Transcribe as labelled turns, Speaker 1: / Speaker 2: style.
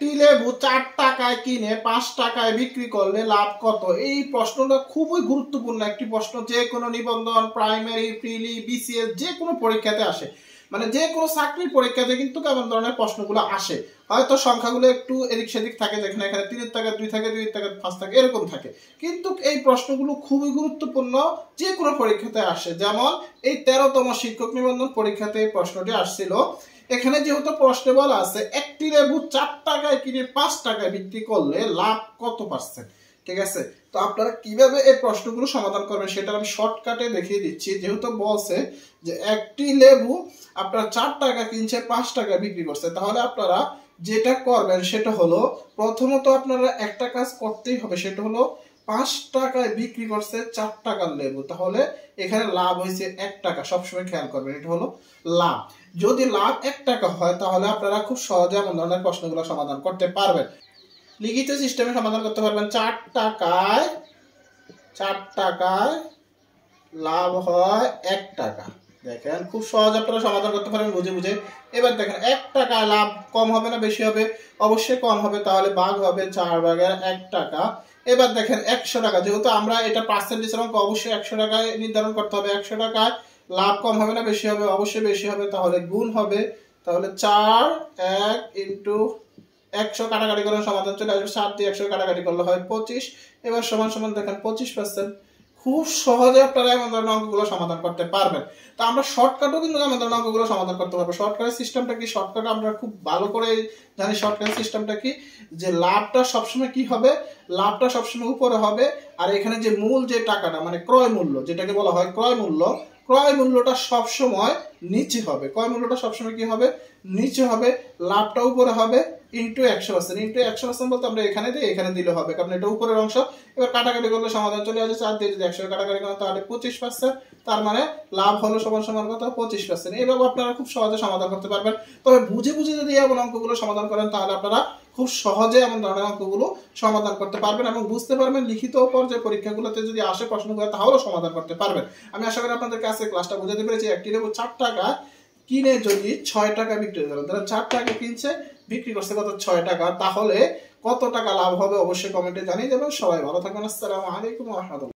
Speaker 1: একটি লেবু 4 টাকায় কিনে 5 টাকায় বিক্রি করলে লাভ কত? এই প্রশ্নটা খুবই গুরুত্বপূর্ণ একটি প্রশ্ন, যে কোনো নিবন্ধন, প্রাইমারি, প্রিলি, বিসিএস যে কোনো পরীক্ষাতে আসে, মানে যে কোনো চাকরির পরীক্ষাতে কিন্তু কেমন ধরনের প্রশ্নগুলো আসে। হয়তো সংখ্যাগুলো একটু এদিক সেদিক থাকে, যেখানে এখানে 3 টাকা 2 থাকে, 2 টাকা 5 থাকে, এরকম থাকে, কিন্তু এই প্রশ্নগুলো খুবই গুরুত্বপূর্ণ, যে কোনো পরীক্ষাতে আসে। যেমন এই 13তম শিক্ষক নিবন্ধন পরীক্ষাতে এই প্রশ্নটি আসছিল। এখানে যেহেতু প্রশ্নে বলা আছে একটি লেবু 4 টাকায় কিনে 5 টাকায় বিক্রি করলে লাভ কত পার্সেন্ট, ঠিক আছে? তো আপনারা কিভাবে এই প্রশ্নগুলো সমাধান করবেন সেটা আমি শর্টকাটে দেখিয়ে দিচ্ছি। যেহেতু বলছে যে একটি লেবু আপনারা 4 টাকা কিনছে 5 টাকায় বিক্রি করছে, তাহলে আপনারা যেটা করবেন সেটা হলো, প্রথমত আপনারা একটা কাজ করতেই হবে, সেটা হলো 5 টাকায় বিক্রি করছে 4 টাকার লেবু, তাহলে এখানে লাভ হয়েছে 1 টাকা। সবসময় খেয়াল করবেন, এটা হলো লাভ। যদি লাভ 1 টাকা হয় তাহলে আপনারা খুব সহজে এমন ধরনের প্রশ্নগুলো সমাধান করতে পারবেন, লিখিত সিস্টেমে সমাধান করতে পারবেন। 4 টাকায় লাভ হয় 1 টাকা। দেখেন খুব সহজ আপনারা সমাধান করতে পারেন বুঝে বুঝে। এবার দেখেন 1 টাকা লাভ কম হবে না বেশি হবে? অবশ্যই কম হবে, তাহলে ভাগ হবে 4 ভাগের 1 টাকা। এবার দেখেন 100 টাকা, যেহেতু আমরা এটা পার্সেন্টেজ অঙ্ক, অবশ্যই 100 টাকায় নির্ধারণ করতে হবে। 100 টাকায় লাভ কম হবে না বেশি হবে? অবশ্যই বেশি হবে, তাহলে গুণ হবে। তাহলে 4 1 ইন্টু 100 কাটাকাটি করলে সমাধান চলে আসবে, 7 দিয়ে 100 কাটাকাটি করলে হয় 25। এবার সমান সমান দেখেন 25%। খুব সহজে আপনারা এমন ধরনের অঙ্কগুলো সমাধান করতে পারবেন। তো আমরা শর্টকাটও কিন্তু এমন ধরনের অঙ্কগুলো সমাধান করতে পারবো। শর্টকাটের সিস্টেমটা কি? শর্টকাট আমরা খুব ভালো করে জানি শর্টকাটের সিস্টেমটা কি, যে লাভটা সবসময় কি হবে, লাভটা সবসময় উপরে হবে, আর এখানে যে মূল যে টাকাটা মানে ক্রয় মূল্য, যেটাকে বলা হয় ক্রয় মূল্য, ক্রয় মূল্যটা সবসময় নিচে হবে। ক্রয় মূল্যটা সবসময় কি হবে? নিচে হবে। লাভটা উপরে হবে ইন্টু 100%। ইন্টু 100% বলতে আমরা এখানে দিই, এখানে দিলে হবে, কারণ এটা উপরের অংশ। এবার কাটাকাটি করলে সমাধান চলে আসে, 4 দিয়ে যদি 100 কাটাকাটি করেন তাহলে 25%। তার মানে লাভ হলো সমান সমান কত? 25%। এইভাবে আপনারা খুব সহজে সমাধান করতে পারবেন। তবে বুঝে বুঝে যদি এমন অঙ্কগুলো সমাধান করেন তাহলে আপনারা খুব সহজে এমন ধরনের অঙ্কগুলো সমাধান করতে পারবেন এবং বুঝতে পারবেন। লিখিত পর্যায়ে পরীক্ষাগুলোতে যদি আসে প্রশ্নগুলো তাহলেও সমাধান করতে পারবেন। আমি আশা করি আপনাদের কাছে ক্লাসটা বুঝাতে পেরেছি। একটি লেবু 4 টাকা কিনে যদি 6 টাকা বিক্রি করে, ধরেন 4 টাকা কিনছে, বিক্রি করছে কত? 6 টাকা, তাহলে কত টাকা লাভ হবে অবশ্যই কমেন্টে জানিয়ে দেবেন। সবাই ভালো থাকবেন। আসসালামু আলাইকুম ওয়া রাহমাতুল্লাহ।